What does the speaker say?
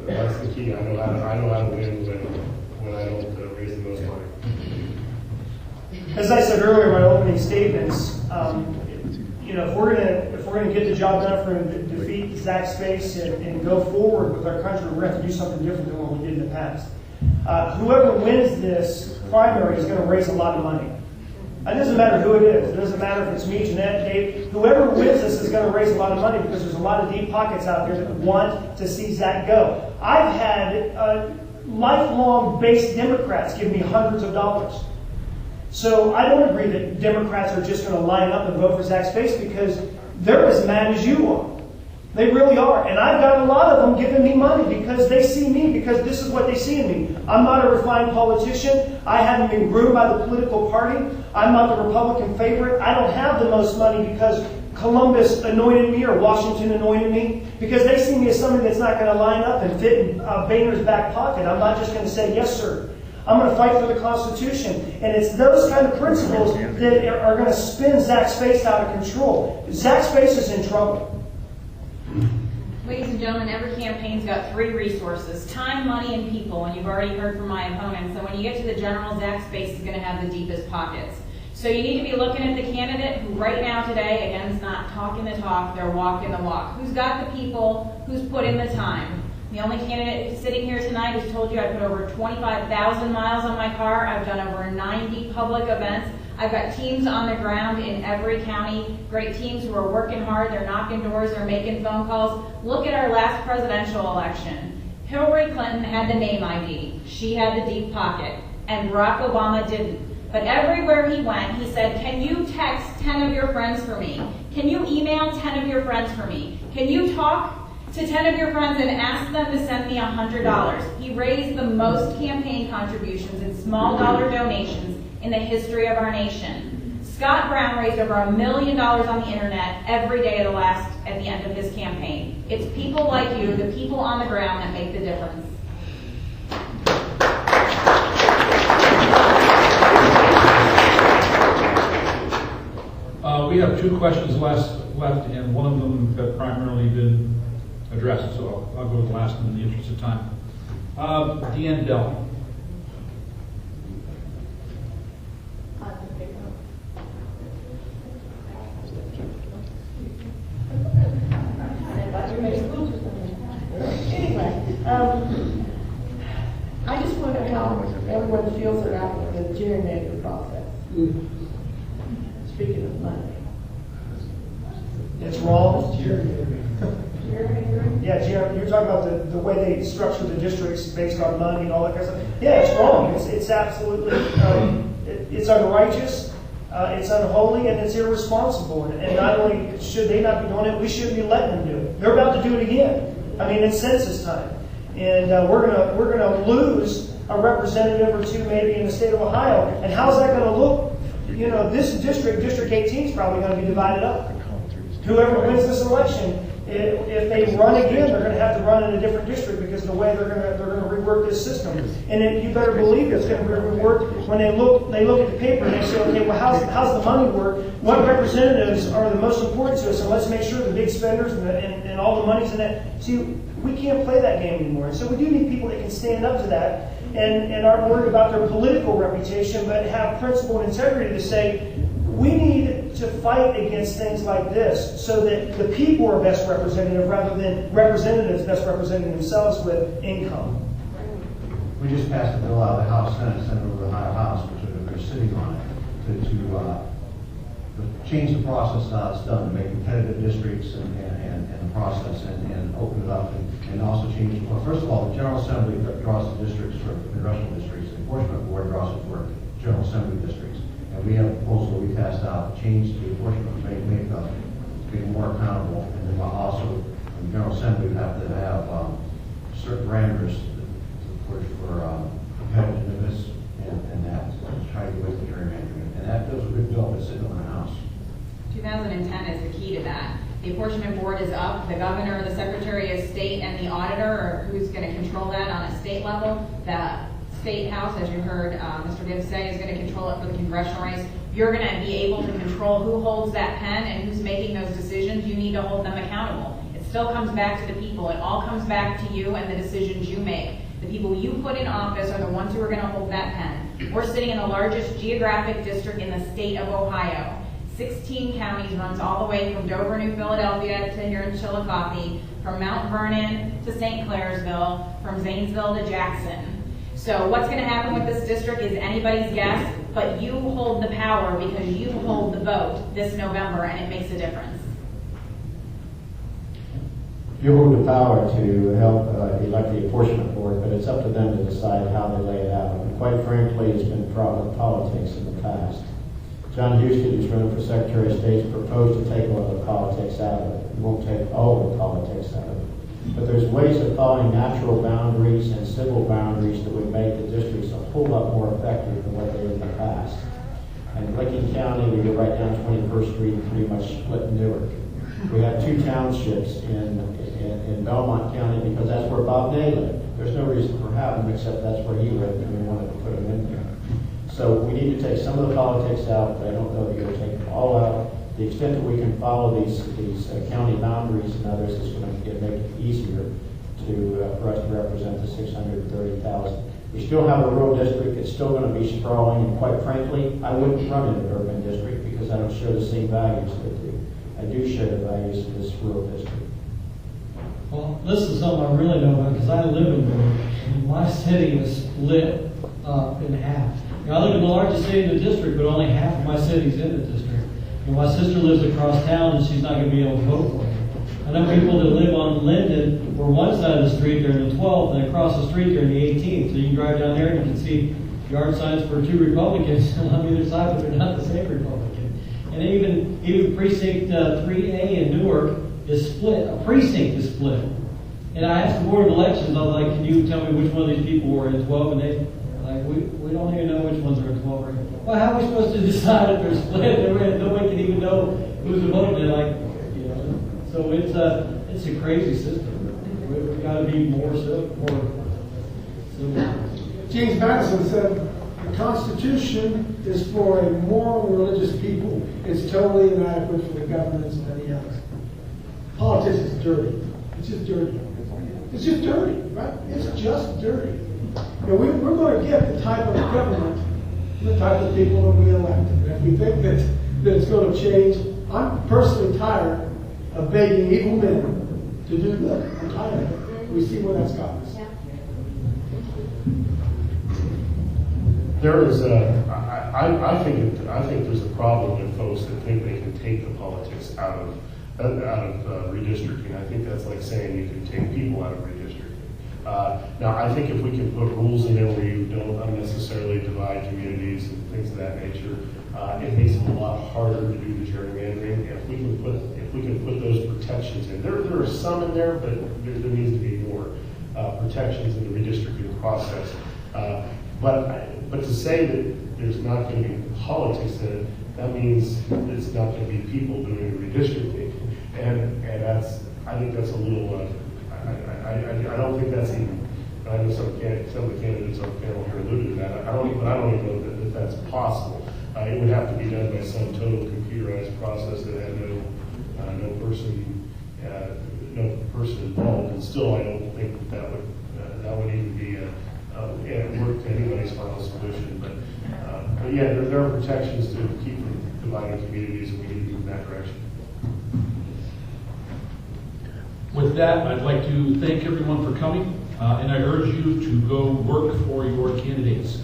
That's the key. I know how to win when I don't raise the most money. As I said earlier in my opening statements, if we're gonna get the job done, for defeat Zach Space and go forward with our country, we're gonna have to do something different than what we did in the past. Whoever wins this primary is going to raise a lot of money. It doesn't matter who it is. It doesn't matter if it's me, Jeanette, Dave. Whoever wins this is going to raise a lot of money because there's a lot of deep pockets out there that want to see Zach go. I've had lifelong base Democrats give me hundreds of dollars. So I don't agree that Democrats are just going to line up and vote for Zach Space because they're as mad as you are. They really are. And I've got a lot of them giving me money because they see me, because this is what they see in me. I'm not a refined politician. I haven't been groomed by the political party. I'm not the Republican favorite. I don't have the most money because Columbus anointed me or Washington anointed me, because they see me as somebody that's not going to line up and fit in Boehner's back pocket. I'm not just going to say, yes, sir. I'm going to fight for the Constitution. And it's those kind of principles that are going to spin Zach Space out of control. Zach Space is in trouble. Ladies and gentlemen, every campaign's got three resources: time, money, and people. And you've already heard from my opponent. So when you get to the general, Zach Space is going to have the deepest pockets. So you need to be looking at the candidate who right now today, again, is not talking the talk, they're walking the walk. Who's got the people, who's put in the time. The only candidate sitting here tonight who's told you I put over 25,000 miles on my car. I've done over 90 public events. I've got teams on the ground in every county, great teams who are working hard, they're knocking doors, they're making phone calls. Look at our last presidential election. Hillary Clinton had the name ID. She had the deep pocket. And Barack Obama didn't. But everywhere he went, he said, can you text 10 of your friends for me? Can you email 10 of your friends for me? Can you talk to 10 of your friends and ask them to send me $100? He raised the most campaign contributions and small dollar donations in the history of our nation. Scott Brown raised over $1 million on the internet every day at the end of his campaign. It's people like you, the people on the ground, that make the difference. We have two questions left, and one of them have primarily been addressed, so I'll go with the last one in the interest of time. Deanne Dell. I just wonder how everyone feels about the gerrymander process. Speaking of money. It's wrong. Gerrymandering? Yeah, you're talking about the way they structure the districts based on money and all that kind of stuff. Yeah, it's wrong. It's absolutely, it's unrighteous, it's unholy, and it's irresponsible. And not only should they not be doing it, we shouldn't be letting them do it. They're about to do it again. I mean, it's census time. And we're gonna lose a representative or two maybe in the state of Ohio. And how's that going to look? You know, this district, District 18, is probably going to be divided up. Whoever wins this election, if they run again, they're going to have to run in a different district because of the way they're going to rework this system. And you better believe it's going to be reworked when they look at the paper and they say, okay, well, how's the money work? What representatives are the most important to us? And let's make sure the big spenders and all the money's in that. See, we can't play that game anymore. And so we do need people that can stand up to that and aren't worried about their political reputation, but have principle and integrity to say, we need to fight against things like this so that the people are best representative rather than representatives best representing themselves with income. We just passed a bill out of the House, Senate, sent it over to the Ohio House, which they're sitting on it, to change the process now it's done, to make competitive districts and the process and open it up and also change it. Well, first of all, the General Assembly draws the districts for congressional districts. The Enforcement Board draws it for General Assembly districts. And we have a proposal we passed out to change the enforcement makeup to be more accountable. And then also, the General Assembly would have to have certain parameters for competitiveness and that to try to get away with gerrymandering. And that was a good bill that's sitting on the House. 2010 is the key to that. The apportionment board is up. The governor, the secretary of state, and the auditor are who's going to control that on a state level. The state house, as you heard Mr. Gibbs say, is going to control it for the congressional race. You're going to be able to control who holds that pen and who's making those decisions. You need to hold them accountable. It's still comes back to the people. It all comes back to you and the decisions you make. The people you put in office are the ones who are going to hold that pen. We're sitting in the largest geographic district in the state of Ohio. 16 counties, runs all the way from Dover, New Philadelphia to here in Chillicothe, from Mount Vernon to St. Clairsville, from Zanesville to Jackson. So what's going to happen with this district is anybody's guess, but you hold the power because you hold the vote this November, and it makes a difference. You hold the power to help elect the apportionment board, but it's up to them to decide how they lay it out. And quite frankly, it's been fraught with politics in the past. John Houston, who's running for Secretary of State, proposed to take all the politics out of it. He won't take all the politics out of it. But there's ways of following natural boundaries and civil boundaries that would make the districts a whole lot more effective than what they were in the past. And Licking County, we go right down 21st Street and pretty much split Newark. We have 2 townships in Belmont County because that's where Bob Ney lived. There's no reason for having him except that's where he lived and we wanted to put him in there. So we need to take some of the politics out, but I don't know that you're going to take them all out. The extent that we can follow these county boundaries and others is going to make it easier for us to represent the 630,000. We still have a rural district. It's still going to be sprawling, and quite frankly, I wouldn't run in an urban district because I don't share the same values that do. I do share the values of this rural district. Well, this is something I really know about because I live in Newark, and my city is split in half. You know, I live in the largest city in the district, but only half of my city's in the district. You know, my sister lives across town, and she's not going to be able to vote for it. I know people that live on Linden, where one side of the street they're in the 12th, and across the street they're in the 18th. So you can drive down there and you can see yard signs for 2 Republicans on either side, but they're not the same Republican. And even precinct 3A in Newark is split. A precinct is split. And I asked the Board of Elections, I was like, can you tell me which one of these people were in 12? And they were like, we don't even know which ones are in 12 right now. Well, how are we supposed to decide if they're split? Nobody can even know who's voting. They're like, you know. So it's a crazy system. We've got to be more civil. James Madison said, the Constitution is for a moral and religious people. It's totally inadequate for the governments and any else. Politics is dirty. It's just dirty. It's just dirty, right? It's just dirty. And we're going to get the type of government, the type of people that we elect. And if we think that it's going to change, I'm personally tired of begging evil men to do good. I'm tired of it. We see where that's got us. There is I think there's a problem with folks that think they can take the politics out of redistricting. I think that's like saying you can take people out of redistricting. Now, I think if we can put rules in there where you don't unnecessarily divide communities and things of that nature, it makes it a lot harder to do the gerrymandering. If we can put those protections in, there are some in there, but there needs to be more protections in the redistricting process. But to say that there's not going to be politics in it, that means it's not going to be people doing the redistricting, and I think that's a little. I don't think that's even. I know some of the candidates on the panel here alluded to that. I don't even know that that's possible. It would have to be done by some total computerized process that had no person involved, and still I don't think that would even be work to anybody's final solution. But yeah, there are protections to keep from dividing communities, and we need to move in that direction. With that, I'd like to thank everyone for coming, and I urge you to go work for your candidates.